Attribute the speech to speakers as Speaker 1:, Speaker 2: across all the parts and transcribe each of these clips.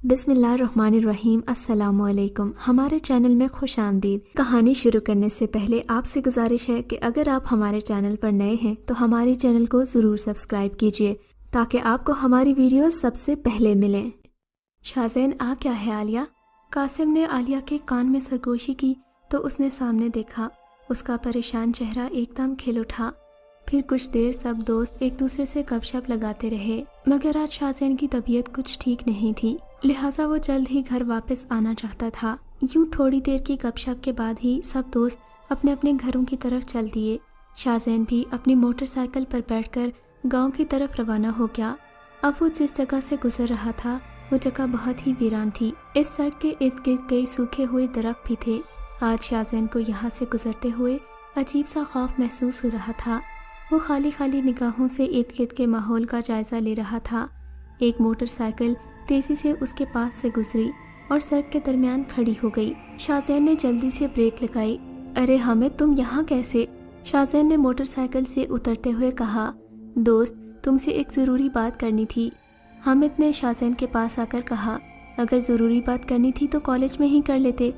Speaker 1: بسم اللہ الرحمن الرحیم۔ السلام علیکم۔ ہمارے چینل میں خوش آمدید۔ کہانی شروع کرنے سے پہلے آپ سے گزارش ہے کہ اگر آپ ہمارے چینل پر نئے ہیں تو ہمارے چینل کو ضرور سبسکرائب کیجیے تاکہ آپ کو ہماری ویڈیوز سب سے پہلے ملیں۔ شاہزین آ کیا ہے عالیہ؟ قاسم نے عالیہ کے کان میں سرگوشی کی تو اس نے سامنے دیکھا۔ اس کا پریشان چہرہ ایک دم کھل اٹھا۔ پھر کچھ دیر سب دوست ایک دوسرے سے گپ شپ لگاتے رہے، مگر آج شاہزین کی طبیعت کچھ ٹھیک نہیں تھی، لہٰذا وہ جلد ہی گھر واپس آنا چاہتا تھا۔ یوں تھوڑی دیر کی گپ شپ کے بعد ہی سب دوست اپنے اپنے گھروں کی طرف چل دیے۔ شاہزین بھی اپنی موٹر سائیکل پر بیٹھ کر گاؤں کی طرف روانہ ہو گیا۔ اب وہ جس جگہ سے گزر رہا تھا وہ جگہ بہت ہی ویران تھی۔ اس سڑک کے ارد گرد کئی سوکھے ہوئے درخت بھی تھے۔ آج شاہزین کو یہاں سے گزرتے ہوئے عجیب سا خوف محسوس ہو رہا تھا۔ وہ خالی خالی نگاہوں سے ارد گرد کے ماحول کا جائزہ لے رہا تھا۔ ایک موٹر سائیکل تیزی سے اس کے پاس سے گزری اور سڑک کے درمیان کھڑی ہو گئی۔ شاہزین نے جلدی سے بریک لگائی۔ ارے حامد، تم یہاں کیسے؟ شاہزین نے موٹر سائیکل سے اترتے ہوئے کہا۔ دوست، تم سے ایک ضروری بات کرنی تھی، حامد نے شاہزین کے پاس آ کر کہا۔ اگر ضروری بات کرنی تھی تو کالج میں ہی کر لیتے،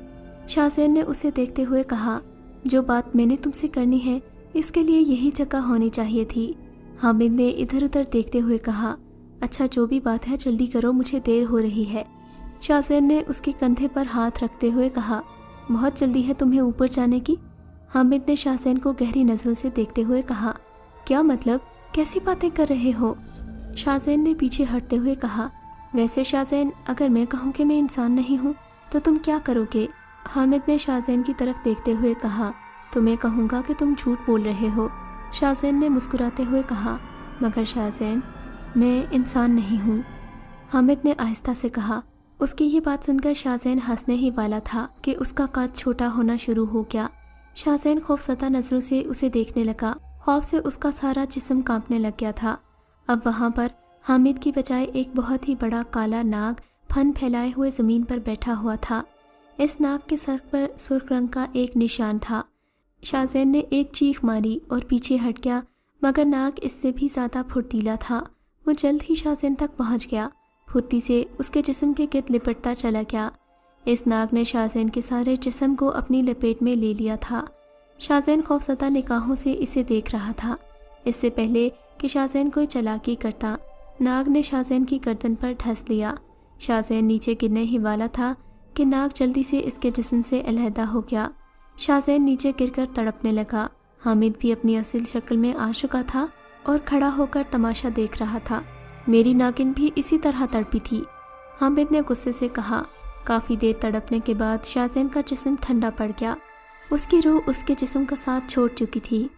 Speaker 1: شاہزین نے اسے دیکھتے ہوئے کہا۔ جو بات میں نے تم سے کرنی ہے اس کے لیے یہی جگہ ہونی چاہیے تھی، حامد نے ادھر ادھر دیکھتے ہوئے کہا۔ اچھا، جو بھی بات ہے جلدی کرو، مجھے دیر ہو رہی ہے، شاہزین نے اس کے کندھے پر ہاتھ رکھتے ہوئے کہا۔ بہت جلدی ہے تمہیں اوپر جانے کی؟ حامد نے شاہزین کو گہری نظروں سے دیکھتے ہوئے کہا۔ کیا مطلب؟ کیسی باتیں کر رہے ہو؟ شاہزین نے پیچھے ہٹتے ہوئے کہا۔ ویسے شاہزین، اگر میں کہوں کہ میں انسان نہیں ہوں تو تم کیا کرو گے؟ حامد نے شاہزین کی طرف دیکھتے ہوئے کہا۔ تو میں کہوں گا کہ تم جھوٹ بول رہے ہو، شاہزین نے مسکراتے ہوئے کہا۔ مگر شاہزین، میں انسان نہیں ہوں، حامد نے آہستہ سے کہا۔ اس کی یہ بات سن کر شاہزین ہنسنے ہی والا تھا کہ اس کا قد چھوٹا ہونا شروع ہو گیا۔ شاہزین خوفزدہ نظروں سے اسے دیکھنے لگا۔ خوف سے اس کا سارا جسم کانپنے لگ گیا تھا۔ اب وہاں پر حامد کی بجائے ایک بہت ہی بڑا کالا ناگ پھن پھیلائے ہوئے زمین پر بیٹھا ہوا تھا۔ اس ناگ کے سر پر سرخ رنگ کا ایک نشان تھا۔ شاہزین نے ایک چیخ ماری اور پیچھے ہٹ گیا، مگر ناگ اس سے بھی زیادہ پھرتیلا تھا۔ وہ جلد ہی شاہزین تک پہنچ گیا، پھرتی سے اس کے جسم کے گرد لپٹتا چلا گیا۔ اس ناگ نے شاہزین کے سارے جسم کو اپنی لپیٹ میں لے لیا تھا۔ شاہزین خوفزدہ نگاہوں سے اسے دیکھ رہا تھا۔ اس سے پہلے کہ شاہزین کوئی چالاکی کرتا، ناگ نے شاہزین کی گردن پر ڈھس لیا۔ شاہزین نیچے گرنے ہی والا تھا کہ ناگ جلدی سے اس کے جسم سے علیحدہ ہو گیا۔ شاہزین نیچے گر کر تڑپنے لگا۔ حامد بھی اپنی اصل شکل میں آ چکا تھا اور کھڑا ہو کر تماشا دیکھ رہا تھا۔ میری ناگن بھی اسی طرح تڑپی تھی، حامد نے غصے سے کہا۔ کافی دیر تڑپنے کے بعد شاہزین کا جسم ٹھنڈا پڑ گیا۔ اس کی روح اس کے جسم کا ساتھ چھوڑ چکی تھی۔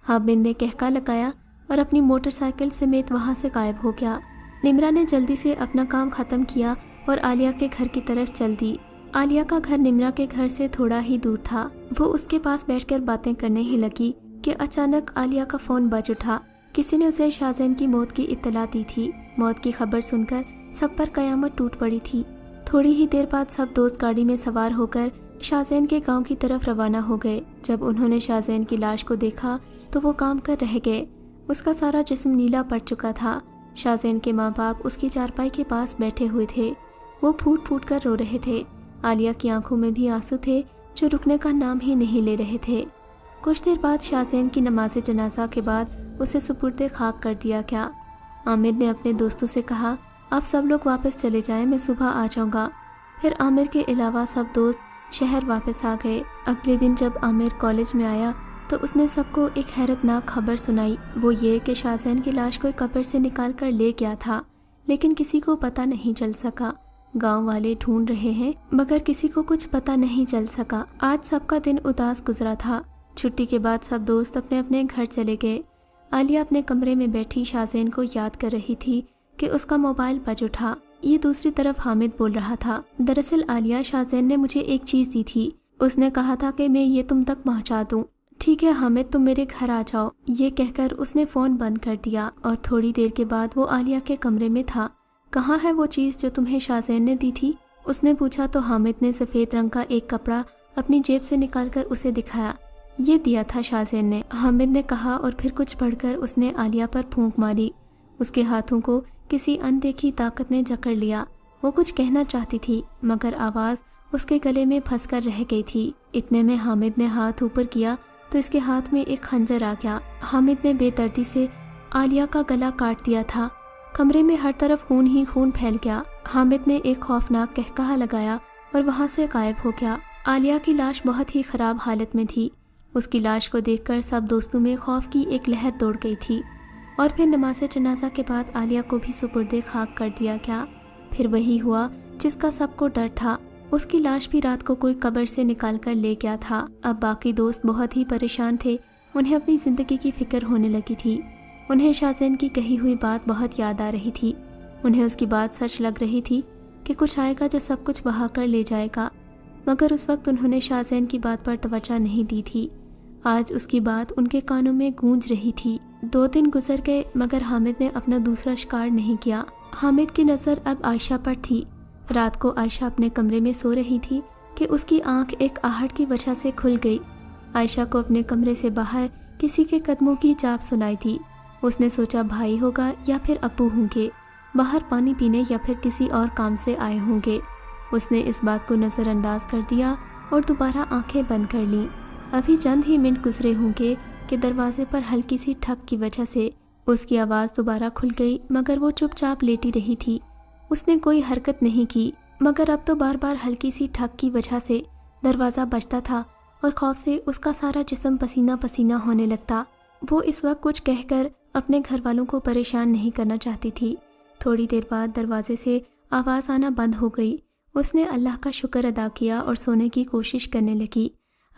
Speaker 1: حامد نے کہکا لگایا اور اپنی موٹر سائیکل سمیت وہاں سے غائب ہو گیا۔ نمرا نے جلدی سے اپنا کام ختم کیا اور عالیہ کے گھر کی طرف چل دی۔ عالیہ کا گھر نمرا کے گھر سے تھوڑا ہی دور تھا۔ وہ اس کے پاس بیٹھ کر باتیں کرنے ہی لگی کہ اچانک عالیہ کا فون بج اٹھا۔ کسی نے اسے شاہزین کی موت کی اطلاع دی تھی۔ موت کی خبر سن کر سب پر قیامت ٹوٹ پڑی تھی۔ تھوڑی ہی دیر بعد سب دوست گاڑی میں سوار ہو کر شاہزین کے گاؤں کی طرف روانہ ہو گئے۔ جب انہوں نے شاہزین کی لاش کو دیکھا تو وہ کام کر رہ گئے۔ اس کا سارا جسم نیلا پڑ چکا تھا۔ شاہزین کے ماں باپ اس کی چارپائی کے پاس بیٹھے ہوئے تھے۔ وہ پھوٹ پھوٹ کر رو رہے تھے۔ عالیہ کی آنکھوں میں بھی آنسو تھے جو رکنے کا نام ہی نہیں لے رہے تھے۔ کچھ دیر بعد شاہزین کی نماز جنازہ کے بعد اسے سپرد خاک کر دیا گیا۔ عامر نے اپنے دوستوں سے کہا، اب سب لوگ واپس چلے جائیں، میں صبح آ جاؤں گا۔ پھر عامر کے علاوہ سب دوست شہر واپس آ گئے۔ اگلے دن جب عامر کالج میں آیا تو اس نے سب کو ایک حیرت ناک خبر سنائی۔ وہ یہ کہ شاہزین کی لاش کوئی قبر سے نکال کر لے گیا تھا، لیکن کسی کو پتہ نہیں چل سکا۔ گاؤں والے ڈھونڈ رہے ہیں مگر کسی کو کچھ پتہ نہیں چل سکا۔ آج سب کا دن اداس گزرا تھا۔ چھٹی کے بعد سب دوست اپنے اپنے گھر چلے گئے۔ عالیہ اپنے کمرے میں بیٹھی شاہزین کو یاد کر رہی تھی کہ اس کا موبائل بج اٹھا۔ یہ دوسری طرف حامد بول رہا تھا، دراصل عالیہ، شاہزین نے مجھے ایک چیز دی تھی، اس نے کہا تھا کہ میں یہ تم تک پہنچا دوں۔ ٹھیک ہے حامد، تم میرے گھر آ جاؤ، یہ کہہ کر اس نے فون بند کر دیا اور تھوڑی دیر کے بعد وہ عالیہ کے کمرے میں تھا۔ کہاں ہے وہ چیز جو تمہیں شاہزین نے دی تھی؟ اس نے پوچھا تو حامد نے سفید رنگ کا ایک کپڑا اپنی جیب سے نکال کر اسے دکھایا۔ یہ دیا تھا شاہزین نے، حامد نے کہا اور پھر کچھ پڑھ کر اس نے عالیہ پر پھونک ماری۔ اس کے ہاتھوں کو کسی اندیکھی طاقت نے جکڑ لیا وہ کچھ کہنا چاہتی تھی مگر آواز اس کے گلے میں پھنس کر رہ گئی تھی۔ اتنے میں حامد نے ہاتھ اوپر کیا تو اس کے ہاتھ میں ایک خنجر آ گیا۔ حامد نے بے دردی سے عالیہ کا گلا کاٹ دیا تھا۔ کمرے میں ہر طرف خون ہی خون پھیل گیا۔ حامد نے ایک خوفناک قہقہہ لگایا اور وہاں سے غائب ہو گیا۔ عالیہ کی لاش بہت ہی خراب حالت میں تھی۔ اس کی لاش کو دیکھ کر سب دوستوں میں خوف کی ایک لہر دوڑ گئی تھی، اور پھر نماز جنازہ کے بعد عالیہ کو بھی سپرد خاک کر دیا گیا۔ پھر وہی ہوا جس کا سب کو ڈر تھا۔ اس کی لاش بھی رات کو کوئی قبر سے نکال کر لے گیا تھا۔ اب باقی دوست بہت ہی پریشان تھے۔ انہیں اپنی زندگی کی فکر ہونے لگی تھی۔ انہیں شاہزین کی کہی ہوئی بات بہت یاد آ رہی تھی۔ انہیں اس کی بات سچ لگ رہی تھی کہ کچھ آئے گا جو سب کچھ بہا کر لے جائے گا، مگر اس وقت انہوں نے شاہزین کی بات پر توجہ نہیں دی تھی۔ آج اس کی بات ان کے کانوں میں گونج رہی تھی۔ 2 دن گزر گئے مگر حامد نے اپنا دوسرا شکار نہیں کیا۔ حامد کی نظر اب عائشہ پر تھی۔ رات کو عائشہ اپنے کمرے میں سو رہی تھی کہ اس کی آنکھ ایک آہٹ کی وجہ سے کھل گئی۔ عائشہ کو اپنے کمرے سے باہر کسی کے قدموں کی چاپ سنائی تھی۔ اس نے سوچا بھائی ہوگا یا پھر ابو ہوں گے، باہر پانی پینے یا پھر کسی اور کام سے آئے ہوں گے۔ اس نے اس بات کو نظر انداز کر دیا اور دوبارہ آنکھیں بند کر لیں۔ ابھی چند ہی منٹ گزرے ہوں گے کہ دروازے پر ہلکی سی ٹھک کی وجہ سے اس کی آواز دوبارہ کھل گئی، مگر وہ چپ چاپ لیٹی رہی تھی۔ اس نے کوئی حرکت نہیں کی، مگر اب تو بار بار ہلکی سی ٹھک کی وجہ سے دروازہ بجتا تھا اور خوف سے اس کا سارا جسم پسینہ پسینہ ہونے لگتا۔ وہ اس وقت کچھ کہہ کر اپنے گھر والوں کو پریشان نہیں کرنا چاہتی تھی۔ تھوڑی دیر بعد دروازے سے آواز آنا بند ہو گئی۔ اس نے اللہ کا شکر ادا کیا اور سونے کی کوشش کرنے لگی۔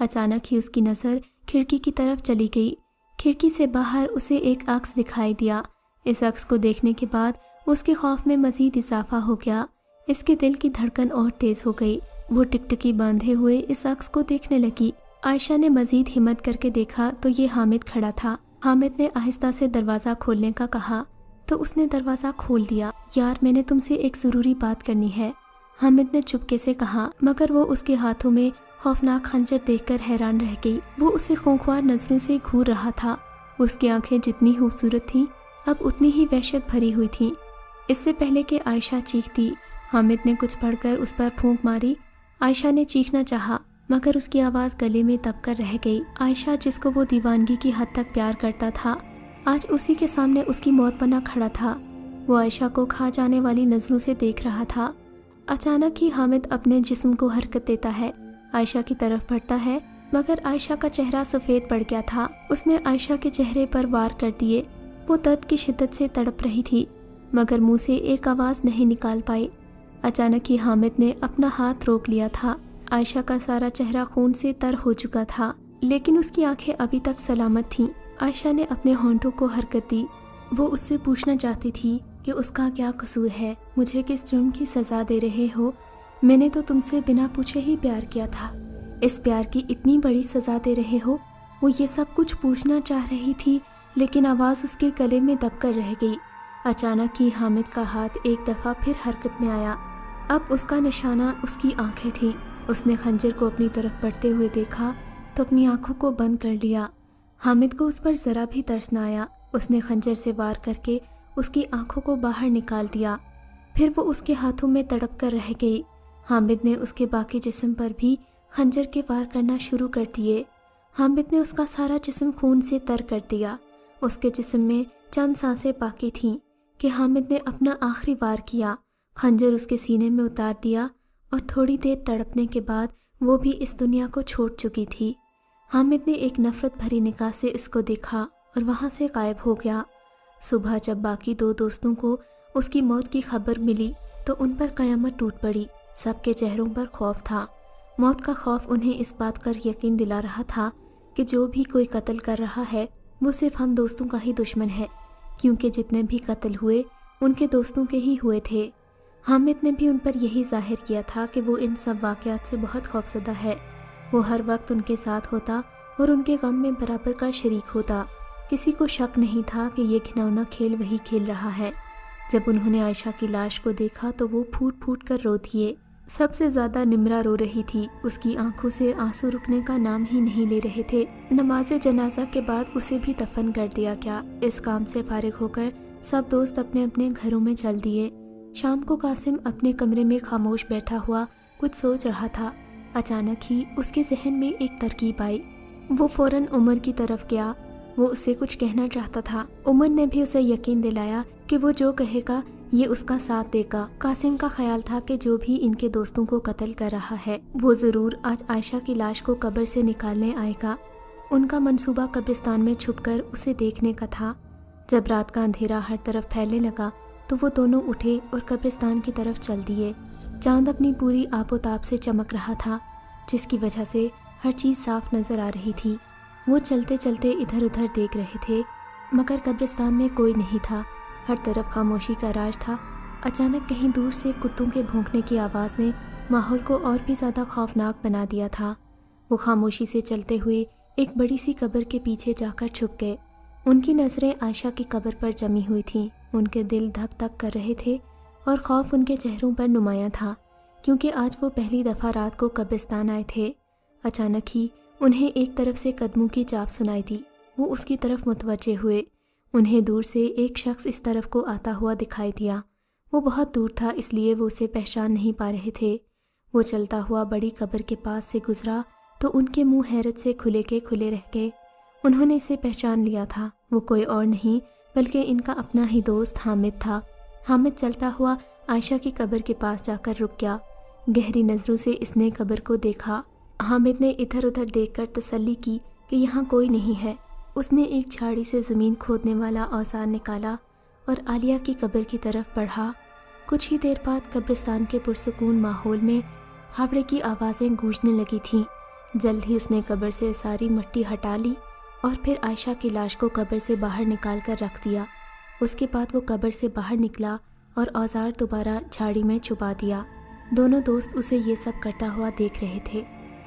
Speaker 1: اچانک ہی اس کی نظر کھڑکی کی طرف چلی گئی۔ کھڑکی سے باہر اسے ایک عکس دکھائی دیا۔ اس عکس کو دیکھنے کے بعد اس کے خوف میں مزید اضافہ ہو گیا۔ اس کے دل کی دھڑکن اور تیز ہو گئی۔ وہ ٹکٹکی باندھے ہوئے اس عکس کو دیکھنے لگی۔ عائشہ نے مزید ہمت کر کے دیکھا تو یہ حامد کھڑا تھا۔ حامد نے آہستہ سے دروازہ کھولنے کا کہا تو اس نے دروازہ کھول دیا۔ یار میں نے تم سے ایک ضروری بات کرنی ہے، حامد نے چپکے سے کہا، مگر وہ اس کے ہاتھوں میں خوفناک خنجر دیکھ کر حیران رہ گئی۔ وہ اسے خونخوار نظروں سے گھور رہا تھا۔ اس کی آنکھیں جتنی خوبصورت تھیں اب اتنی ہی وحشت بھری ہوئی تھیں۔ اس سے پہلے کہ عائشہ چیختی، حامد نے کچھ پڑھ کر اس پر پھونک ماری۔ عائشہ نے چیخنا چاہا مگر اس کی آواز گلے میں دب کر رہ گئی۔ عائشہ جس کو وہ دیوانگی کی حد تک پیار کرتا تھا آج اسی کے سامنے اس کی موت بنا کھڑا تھا۔ وہ عائشہ کو کھا جانے والی نظروں سے دیکھ رہا تھا۔ اچانک ہی حامد اپنے جسم کو حرکت دیتا ہے، عائشہ کی طرف بڑھتا ہے، مگر عائشہ کا چہرہ سفید پڑ گیا تھا۔ اس نے عائشہ کے چہرے پر وار کر دیے۔ وہ درد کی شدت سے تڑپ رہی تھی مگر منہ سے ایک آواز نہیں نکال پائی۔ اچانک ہی حامد نے اپنا ہاتھ روک لیا تھا۔ عائشہ کا سارا چہرہ خون سے تر ہو چکا تھا لیکن اس کی آنکھیں ابھی تک سلامت تھیں۔ عائشہ نے اپنے ہونٹوں کو حرکت دی۔ وہ اس سے پوچھنا چاہتی تھی کہ اس کا کیا قصور ہے، مجھے کس جرم کی سزا دے رہے ہو؟ میں نے تو تم سے بنا پوچھے ہی پیار کیا تھا، اس پیار کی اتنی بڑی سزا دے رہے ہو؟ وہ یہ سب کچھ پوچھنا چاہ رہی تھی لیکن آواز اس کے گلے میں دب کر رہ گئی۔ اچانک ہی حامد کا ہاتھ ایک دفعہ پھر حرکت میں آیا۔ اب اس کا نشانہ اس کی آنکھیں تھیں۔ اس نے خنجر کو اپنی طرف بڑھتے ہوئے دیکھا تو اپنی آنکھوں کو بند کر لیا۔ حامد کو اس پر ذرا بھی ترس نہ آیا۔ اس نے خنجر سے وار کر کے اس کی آنکھوں کو باہر نکال دیا۔ پھر وہ اس کے ہاتھوں میں تڑپ کر رہ گئی۔ حامد نے اس کے باقی جسم پر بھی خنجر کے وار کرنا شروع کر دیے۔ حامد نے اس کا سارا جسم خون سے تر کر دیا۔ اس کے جسم میں چند سانسیں باقی تھیں کہ حامد نے اپنا آخری وار کیا، خنجر اس کے سینے میں اتار دیا اور تھوڑی دیر تڑپنے کے بعد وہ بھی اس دنیا کو چھوڑ چکی تھی۔ حامد نے ایک نفرت بھری نگاہ سے اس کو دیکھا اور وہاں سے غائب ہو گیا۔ صبح جب باقی 2 دوستوں کو اس کی موت کی خبر ملی تو ان پر قیامت ٹوٹ پڑی۔ سب کے چہروں پر خوف تھا۔ موت کا خوف انہیں اس بات پر یقین دلا رہا تھا کہ جو بھی کوئی قتل کر رہا ہے وہ صرف ہم دوستوں کا ہی دشمن ہے، کیونکہ جتنے بھی قتل ہوئے ان کے دوستوں کے ہی ہوئے تھے۔ حامد نے بھی ان پر یہی ظاہر کیا تھا کہ وہ ان سب واقعات سے بہت خوفزدہ ہے۔ وہ ہر وقت ان کے ساتھ ہوتا اور ان کے غم میں برابر کا شریک ہوتا۔ کسی کو شک نہیں تھا کہ یہ گھناؤنا کھیل وہی کھیل رہا ہے۔ جب انہوں نے عائشہ کی لاش کو دیکھا تو وہ پھوٹ پھوٹ کر رو دیے۔ سب سے زیادہ نمرہ رو رہی تھی، اس کی آنکھوں سے آنسو رکنے کا نام ہی نہیں لے رہے تھے۔ نماز جنازہ کے بعد اسے بھی دفن کر دیا گیا۔ اس کام سے فارغ ہو کر سب دوست اپنے اپنے گھروں میں چل دیے۔ شام کو قاسم اپنے کمرے میں خاموش بیٹھا ہوا کچھ سوچ رہا تھا۔ اچانک ہی اس کے ذہن میں ایک ترکیب آئی۔ وہ فوراً عمر کی طرف گیا۔ وہ اسے کچھ کہنا چاہتا تھا۔ عمر نے بھی اسے یقین دلایا کہ وہ جو کہے گا یہ اس کا ساتھ دے گا۔ قاسم کا خیال تھا کہ جو بھی ان کے دوستوں کو قتل کر رہا ہے وہ ضرور آج عائشہ کی لاش کو قبر سے نکالنے آئے گا۔ ان کا منصوبہ قبرستان میں چھپ کر اسے دیکھنے کا تھا۔ جب رات کا اندھیرا ہر طرف پھیلنے لگا تو وہ دونوں اٹھے اور قبرستان کی طرف چل دیے۔ چاند اپنی پوری آب و تاب سے چمک رہا تھا، جس کی وجہ سے ہر چیز صاف نظر آ رہی تھی۔ وہ چلتے چلتے ادھر ادھر دیکھ رہے تھے، مگر قبرستان میں کوئی نہیں تھا۔ ہر طرف خاموشی کا راج تھا۔ اچانک کہیں دور سے کتوں کے بھونکنے کی آواز نے ماحول کو اور بھی زیادہ خوفناک بنا دیا تھا۔ وہ خاموشی سے چلتے ہوئے ایک بڑی سی قبر کے پیچھے جا کر چھپ گئے۔ ان کی نظریں عائشہ کی قبر پر جمی ہوئی تھیں۔ ان کے دل دھک دھک کر رہے تھے اور خوف ان کے چہروں پر نمایاں تھا، کیونکہ آج وہ پہلی دفعہ رات کو قبرستان آئے تھے۔ اچانک ہی انہیں ایک طرف سے قدموں کی چاپ سنائی دی۔ وہ اس کی طرف متوجہ ہوئے۔ انہیں دور سے ایک شخص اس طرف کو آتا ہوا دکھائی دیا۔ وہ بہت دور تھا، اس لیے وہ اسے پہچان نہیں پا رہے تھے۔ وہ چلتا ہوا بڑی قبر کے پاس سے گزرا تو ان کے منہ حیرت سے کھلے کے کھلے رہ گئے۔ انہوں نے اسے پہچان لیا تھا۔ وہ کوئی اور نہیں بلکہ ان کا اپنا ہی دوست حامد تھا۔ حامد چلتا ہوا عائشہ کی قبر کے پاس جا کر رک گیا۔ گہری نظروں سے اس نے قبر کو دیکھا۔ حامد نے ادھر ادھر دیکھ کر تسلی کی کہ یہاں کوئی نہیں ہے۔ اس نے ایک جھاڑی سے زمین کھودنے والا اوزار نکالا اور عالیہ کی قبر کی طرف بڑھا۔ کچھ ہی دیر بعد قبرستان کے پرسکون ماحول میں ہاوڑے کی آوازیں گونجنے لگی تھیں۔ جلد ہی اس نے قبر سے ساری مٹی ہٹا لی اور پھر عائشہ کی لاش کو قبر سے باہر نکال کر رکھ دیا۔ اس کے بعد وہ قبر سے باہر نکلا اور اوزار دوبارہ جھاڑی میں چھپا دیا۔ دونوں دوست اسے یہ سب کرتا ہوا دیکھ رہے تھے۔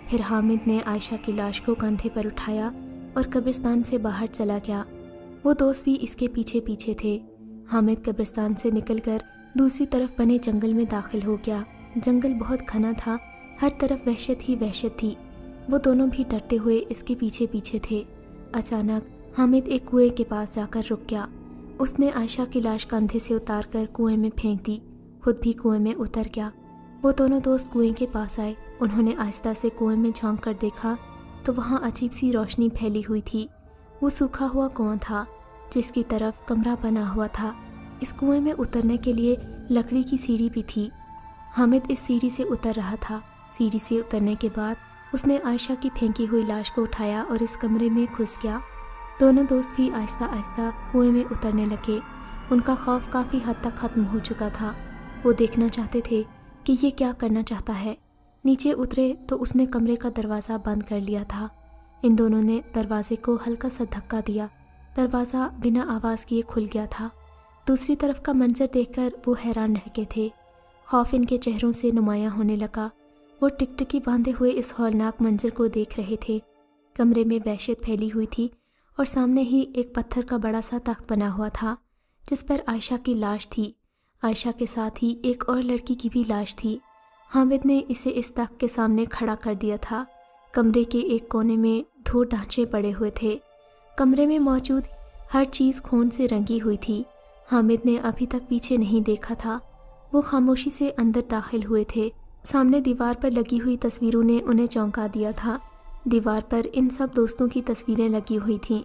Speaker 1: پھر حامد نے عائشہ کی لاش کو کندھے پر اٹھایا اور قبرستان سے باہر چلا گیا۔ وہ دوست بھی اس کے پیچھے پیچھے تھے۔ حامد قبرستان سے نکل کر دوسری طرف بنے جنگل میں داخل ہو گیا۔ جنگل بہت گھنا تھا، ہر طرف وحشت ہی وحشت تھی۔ وہ دونوں بھی ڈرتے ہوئے اس کے پیچھے پیچھے تھے۔ اچانک حامد ایک کنویں کے پاس جا کر رک گیا۔ اس نے عائشہ کی لاش کندھے سے اتار کر کنویں میں پھینک دی، خود بھی کنویں میں اتر گیا۔ وہ دونوں دوست کنویں کے پاس آئے۔ انہوں نے آہستہ سے کنویں میں جھانک کر دیکھا تو وہاں عجیب سی روشنی پھیلی ہوئی تھی۔ وہ سوکھا ہوا کنواں تھا جس کی طرف کمرہ بنا ہوا تھا۔ اس کنویں میں اترنے کے لیے لکڑی کی سیڑھی بھی تھی۔ حامد اس سیڑھی سے اتر رہا تھا۔ سیڑھی سے اترنے کے بعد اس نے عائشہ کی پھینکی ہوئی لاش کو اٹھایا اور اس کمرے میں گھس گیا۔ دونوں دوست بھی آہستہ آہستہ کنویں میں اترنے لگے۔ ان کا خوف کافی حد تک ختم ہو چکا تھا۔ وہ دیکھنا چاہتے تھے کہ یہ کیا کرنا چاہتا ہے۔ نیچے اترے تو اس نے کمرے کا دروازہ بند کر لیا تھا۔ ان دونوں نے دروازے کو ہلکا سا دھکا دیا۔ دروازہ بنا آواز کیے کھل گیا تھا۔ دوسری طرف کا منظر دیکھ کر وہ حیران رہ گئے تھے۔ خوف ان کے چہروں سے نمایاں ہونے لگا۔ وہ ٹکٹکی باندھے ہوئے اس ہولناک منظر کو دیکھ رہے تھے۔ کمرے میں وحشت پھیلی ہوئی تھی اور سامنے ہی ایک پتھر کا بڑا سا تخت بنا ہوا تھا جس پر عائشہ کی لاش تھی۔ عائشہ کے ساتھ ہی ایک اور لڑکی کی بھی لاش تھی۔ حامد نے اسے اس تخت کے سامنے کھڑا کر دیا تھا۔ کمرے کے ایک کونے میں دھو ڈھانچے پڑے ہوئے تھے۔ کمرے میں موجود ہر چیز خون سے رنگی ہوئی تھی۔ حامد نے ابھی تک پیچھے نہیں دیکھا تھا۔ وہ خاموشی سے اندر داخل ہوئے تھے۔ سامنے دیوار پر لگی ہوئی تصویروں نے انہیں چونکا دیا تھا۔ دیوار پر ان سب دوستوں کی تصویریں لگی ہوئی تھیں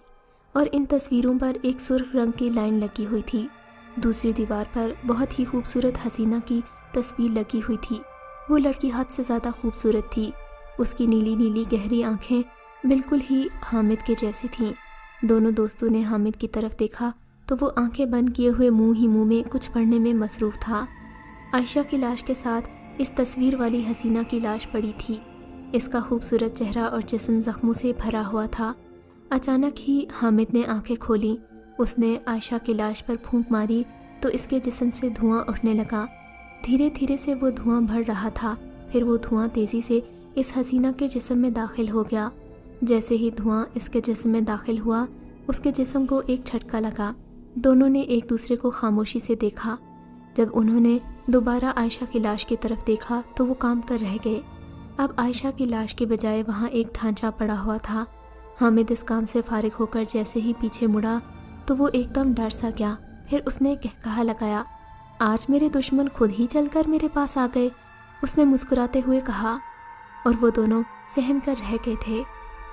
Speaker 1: اور ان تصویروں پر ایک سرخ رنگ کی لائن لگی ہوئی تھی۔ دوسری دیوار پر بہت ہی خوبصورت حسینہ کی تصویر لگی ہوئی تھی۔ وہ لڑکی حد سے زیادہ خوبصورت تھی۔ اس کی نیلی نیلی گہری آنکھیں بالکل ہی حامد کے جیسی تھیں۔ دونوں دوستوں نے حامد کی طرف دیکھا تو وہ آنکھیں بند کیے ہوئے منہ میں کچھ پڑھنے میں مصروف تھا۔ عائشہ کی لاش کے ساتھ اس تصویر والی حسینہ کی لاش پڑی تھی۔ اس کا خوبصورت چہرہ اور جسم زخموں سے بھرا ہوا تھا۔ اچانک ہی حامد نے آنکھیں کھولیں۔ اس نے عائشہ کی لاش پر پھونک ماری تو اس کے جسم سے دھواں اٹھنے لگا۔ دھیرے دھیرے سے وہ دھواں بڑھ رہا تھا۔ پھر وہ دھواں تیزی سے اس حسینہ کے جسم میں داخل ہو گیا۔ جیسے ہی دھواں اس کے جسم میں داخل ہوا، اس کے جسم کو ایک جھٹکا لگا۔ دونوں نے ایک دوسرے کو خاموشی سے دیکھا۔ جب انہوں نے دوبارہ عائشہ کی لاش کی طرف دیکھا تو وہ کام کر رہ گئے۔ اب عائشہ کی لاش کے بجائے وہاں ایک ڈھانچہ پڑا ہوا تھا۔ حامد اس کام سے فارغ ہو کر جیسے ہی پیچھے مڑا تو وہ ایک دم ڈر سا گیا۔ پھر اس نے قہقہا لگایا۔ آج میرے دشمن خود ہی چل کر میرے پاس آ گئے، اس نے مسکراتے ہوئے کہا، اور وہ دونوں سہم کر رہ گئے تھے۔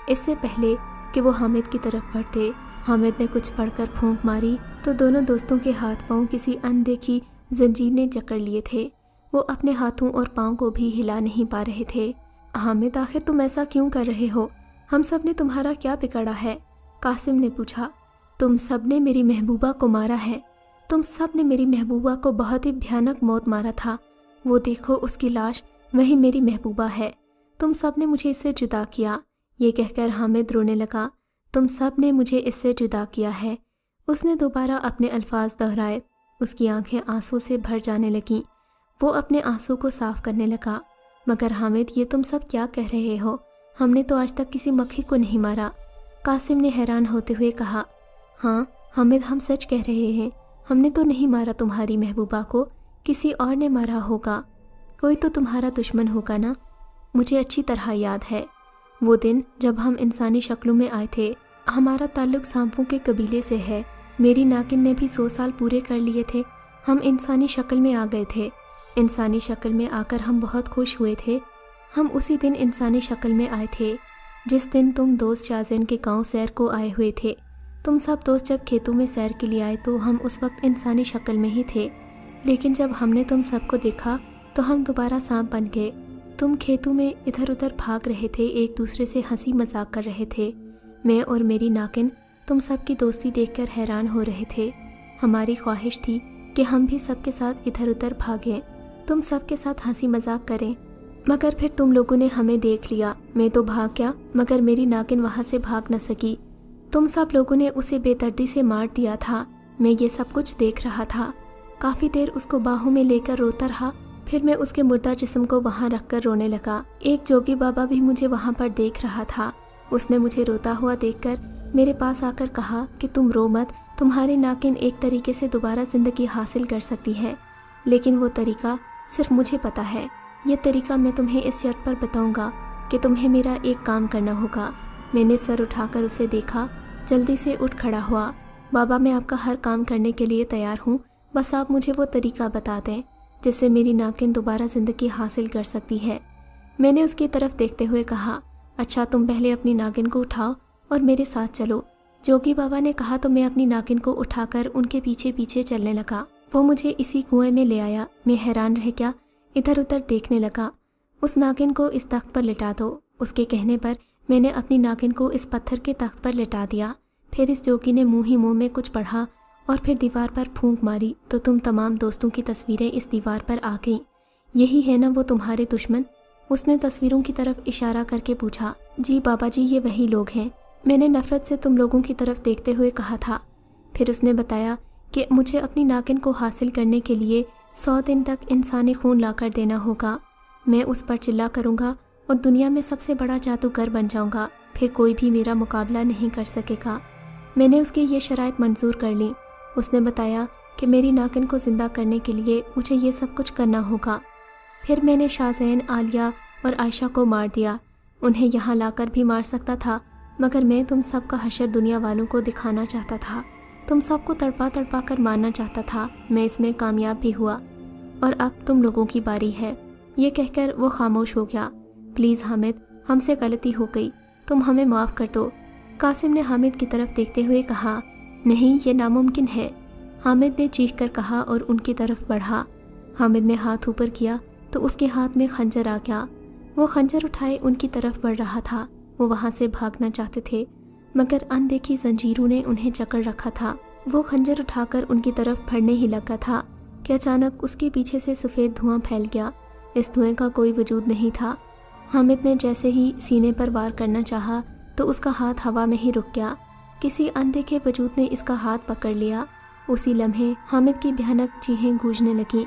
Speaker 1: اس سے پہلے کہ وہ حامد کی طرف بڑھتے، حامد نے کچھ پڑھ کر پھونک ماری تو دونوں دوستوں کے ہاتھ پاؤں کسی اندیکھی زنجیر نے جکڑ لیے تھے۔ وہ اپنے ہاتھوں اور پاؤں کو بھی ہلا نہیں پا رہے تھے۔ حامد آخر تم ایسا کیوں کر رہے ہو؟ ہم سب نے تمہارا کیا بگاڑا ہے؟ قاسم نے پوچھا۔ تم سب نے میری محبوبہ کو مارا ہے، تم سب نے میری محبوبہ کو بہت ہی بھیانک موت مارا تھا، وہ دیکھو اس کی لاش، وہی میری محبوبہ ہے، تم سب نے مجھے اس سے جدا کیا۔ یہ کہہ کر حامد رونے لگا، تم سب نے مجھے اس سے جدا کیا ہے۔ اس نے دوبارہ اپنے الفاظ دہرائے، اس کی آنکھیں آنسو سے بھر جانے لگیں۔ وہ اپنے آنسو کو صاف کرنے لگا، مگر حامد یہ تم سب کیا کہہ رہے ہو؟ ہم نے تو آج تک کسی مکھی کو نہیں مارا۔ قاسم نے حیران ہوتے ہوئے کہا، ہاں حامد ہم سچ کہہ رہے ہیں، ہم نے تو نہیں مارا تمہاری محبوبہ کو، کسی اور نے مارا ہوگا، کوئی تو تمہارا دشمن ہوگا نا۔ مجھے اچھی طرح یاد ہے وہ دن جب ہم انسانی شکلوں میں آئے تھے۔ ہمارا تعلق سانپوں کے قبیلے سے ہے، میری ناگن نے بھی 100 سال پورے کر لیے تھے، ہم انسانی شکل میں آ گئے تھے۔ انسانی شکل میں آ کر ہم بہت خوش ہوئے تھے۔ ہم اسی دن انسانی شکل میں آئے تھے جس دن تم دوست شازین کے گاؤں سیر کو آئے ہوئے تھے۔ تم سب دوست جب کھیتوں میں سیر کے لیے آئے تو ہم اس وقت انسانی شکل میں ہی تھے، لیکن جب ہم نے تم سب کو دیکھا تو ہم دوبارہ سانپ بن گئے۔ تم کھیتوں میں ادھر ادھر بھاگ رہے تھے، ایک دوسرے سے ہنسی مذاق کر رہے تھے۔ میں اور میری ناگن تم سب کی دوستی دیکھ کر حیران ہو رہے تھے۔ ہماری خواہش تھی کہ ہم بھی سب کے ساتھ ادھر ادھر بھاگیں، تم سب کے ساتھ ہنسی مذاق کریں، مگر پھر تم لوگوں نے ہمیں دیکھ لیا۔ میں تو بھاگ گیا مگر میری ناگن وہاں سے بھاگ نہ سکی۔ تم سب لوگوں نے اسے بے دردی سے مار دیا تھا۔ میں یہ سب کچھ دیکھ رہا تھا، کافی دیر اس کو باہوں میں لے کر روتا رہا، پھر میں اس کے مردہ جسم کو وہاں رکھ کر رونے لگا۔ ایک جوگی بابا بھی مجھے وہاں پر دیکھ رہا تھا، اس نے مجھے روتا ہوا دیکھ کر میرے پاس آ کر کہا کہ تم رو مت، تمہاری ناگن ایک طریقے سے دوبارہ زندگی حاصل کر سکتی ہے، لیکن وہ طریقہ صرف مجھے پتہ ہے۔ یہ طریقہ میں تمہیں اس شرط پر بتاؤں گا کہ تمہیں میرا ایک کام کرنا ہوگا۔ میں نے سر اٹھا کر اسے دیکھا، جلدی سے اٹھ کھڑا ہوا۔ بابا میں آپ کا ہر کام کرنے کے لیے تیار ہوں، بس آپ مجھے وہ طریقہ بتا دیں جس سے میری ناگن دوبارہ زندگی حاصل کر سکتی ہے۔ میں نے اس کی طرف دیکھتے ہوئے کہا، اچھا تم پہلے اپنی ناگن کو اٹھاؤ اور میرے ساتھ چلو۔ جوگی بابا نے کہا تو میں اپنی ناگن کو اٹھا کر ان کے پیچھے پیچھے چلنے لگا۔ وہ مجھے اسی کنویں میں لے آیا۔ میں حیران رہ گیا، ادھر ادھر دیکھنے لگا۔ اس ناگن کو اس تخت پر لٹا دو۔ اس کے کہنے پر میں نے اپنی ناگن کو اس پتھر کے تخت پر لٹا دیا۔ پھر اس جوگی نے منہ ہی منہ میں کچھ پڑھا اور پھر دیوار پر پھونک ماری تو تم تمام دوستوں کی تصویریں اس دیوار پر آ گئیں۔ یہی ہے نا وہ تمہارے دشمن؟ اس نے تصویروں کی طرف اشارہ کر کے پوچھا۔ جی بابا جی، یہ وہی لوگ ہیں، میں نے نفرت سے تم لوگوں کی طرف دیکھتے ہوئے کہا تھا۔ پھر اس نے بتایا کہ مجھے اپنی ناگن کو حاصل کرنے کے لیے 100 دن تک انسانی خون لا کر دینا ہوگا۔ میں اس پر چلا کروں گا اور دنیا میں سب سے بڑا جادوگر بن جاؤں گا، پھر کوئی بھی میرا مقابلہ نہیں کر سکے گا۔ میں نے اس کی یہ شرائط منظور کر لیں۔ اس نے بتایا کہ میری ناگن کو زندہ کرنے کے لیے مجھے یہ سب کچھ کرنا ہوگا۔ پھر میں نے شازین، عالیہ اور عائشہ کو مار دیا۔ انہیں یہاں لا کر بھی مار سکتا تھا، مگر میں تم سب کا حشر دنیا والوں کو دکھانا چاہتا تھا، تم سب کو تڑپا تڑپا کر مارنا چاہتا تھا۔ میں اس میں کامیاب بھی ہوا، اور اب تم لوگوں کی باری ہے۔ یہ کہہ کر وہ خاموش ہو گیا۔ پلیز حامد، ہم سے غلطی ہو گئی، تم ہمیں معاف کر دو۔ قاسم نے حامد کی طرف دیکھتے ہوئے کہا، نہیں یہ ناممکن ہے۔ حامد نے چیخ کر کہا اور ان کی طرف بڑھا۔ حامد نے ہاتھ اوپر کیا تو اس کے ہاتھ میں خنجر آ گیا۔ وہ خنجر اٹھائے ان کی طرف بڑھ رہا تھا۔ وہ وہاں سے بھاگنا چاہتے تھے، مگر اندیکھی زنجیروں نے انہیں جکڑ رکھا تھا۔ وہ خنجر اٹھا کر ان کی طرف بڑھنے ہی لگا تھا کہ اچانک اس کے پیچھے سے سفید دھواں پھیل گیا۔ اس دھوئیں کا کوئی وجود نہیں تھا۔ حامد نے جیسے ہی سینے پر وار کرنا چاہا تو اس کا ہاتھ ہوا میں ہی رک گیا۔ کسی اندیکھے وجود نے اس کا ہاتھ پکڑ لیا۔ اسی لمحے حامد کی بھیانک چیخیں گونجنے لگیں۔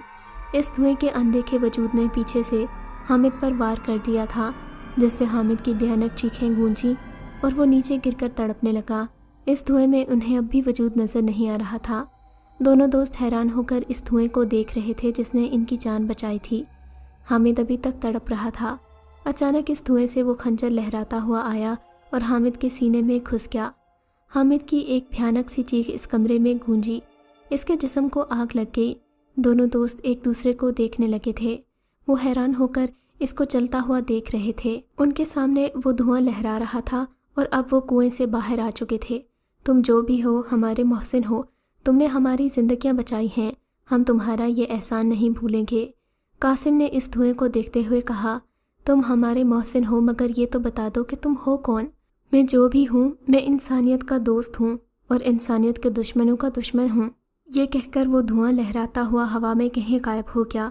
Speaker 1: اس دھوئیں کے اندیکھے وجود نے پیچھے سے حامد پر وار کر دیا تھا، جس سے حامد کی بھیانک چیخیں گونجیں اور وہ نیچے گر کر تڑپنے لگا۔ اس دھوئیں میں انہیں اب بھی وجود نظر نہیں آ رہا تھا۔ دونوں دوست حیران ہو کر اس دھوئیں کو دیکھ رہے تھے جس نے ان کی جان بچائی تھی۔ حامد ابھی تک تڑپ رہا تھا۔ اچانک اس دھوئیں سے وہ خنجر لہراتا ہوا آیا اور حامد کے سینے میں گھس گیا۔ حامد کی ایک بھیانک سی چیخ اس کمرے میں گونجی۔ اس کے جسم کو آگ لگ گئی۔ دونوں دوست ایک دوسرے کو دیکھنے لگے تھے۔ وہ حیران ہو کر اس کو چلتا ہوا دیکھ رہے تھے۔ ان کے سامنے وہ دھواں لہرا رہا تھا اور اب وہ کنویں سے باہر آ چکے تھے۔ تم جو بھی ہو ہمارے محسن ہو، تم نے ہماری زندگیاں بچائی ہیں، ہم تمہارا یہ احسان نہیں بھولیں گے۔ قاسم نے اس دھوئیں کو دیکھتے ہوئے کہا، تم ہمارے محسن ہو مگر یہ تو بتا دو کہ تم ہو کون؟ میں جو بھی ہوں، میں انسانیت کا دوست ہوں اور انسانیت کے دشمنوں کا دشمن ہوں۔ یہ کہہ کر وہ دھواں لہراتا ہوا ہوا میں کہیں غائب ہو گیا۔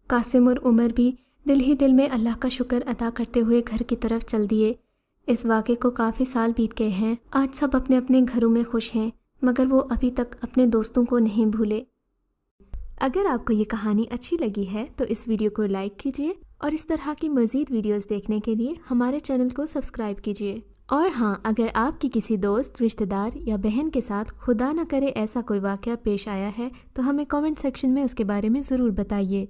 Speaker 1: قاسم اور عمر بھی دل ہی دل میں اللہ کا شکر ادا کرتے ہوئے گھر کی طرف چل دیے۔ اس واقعے کو کافی سال بیت گئے ہیں۔ آج سب اپنے اپنے گھروں میں خوش ہیں، مگر وہ ابھی تک اپنے دوستوں کو نہیں بھولے۔ اگر آپ کو یہ کہانی اچھی لگی ہے تو اس ویڈیو کو لائک کیجیے اور اس طرح کی مزید ویڈیوز دیکھنے کے لیے ہمارے چینل کو سبسکرائب کیجیے۔ اور ہاں، اگر آپ کی کسی دوست، رشتہ دار یا بہن کے ساتھ خدا نہ کرے ایسا کوئی واقعہ پیش آیا ہے تو ہمیں کامنٹ سیکشن میں اس کے بارے میں ضرور بتائیے۔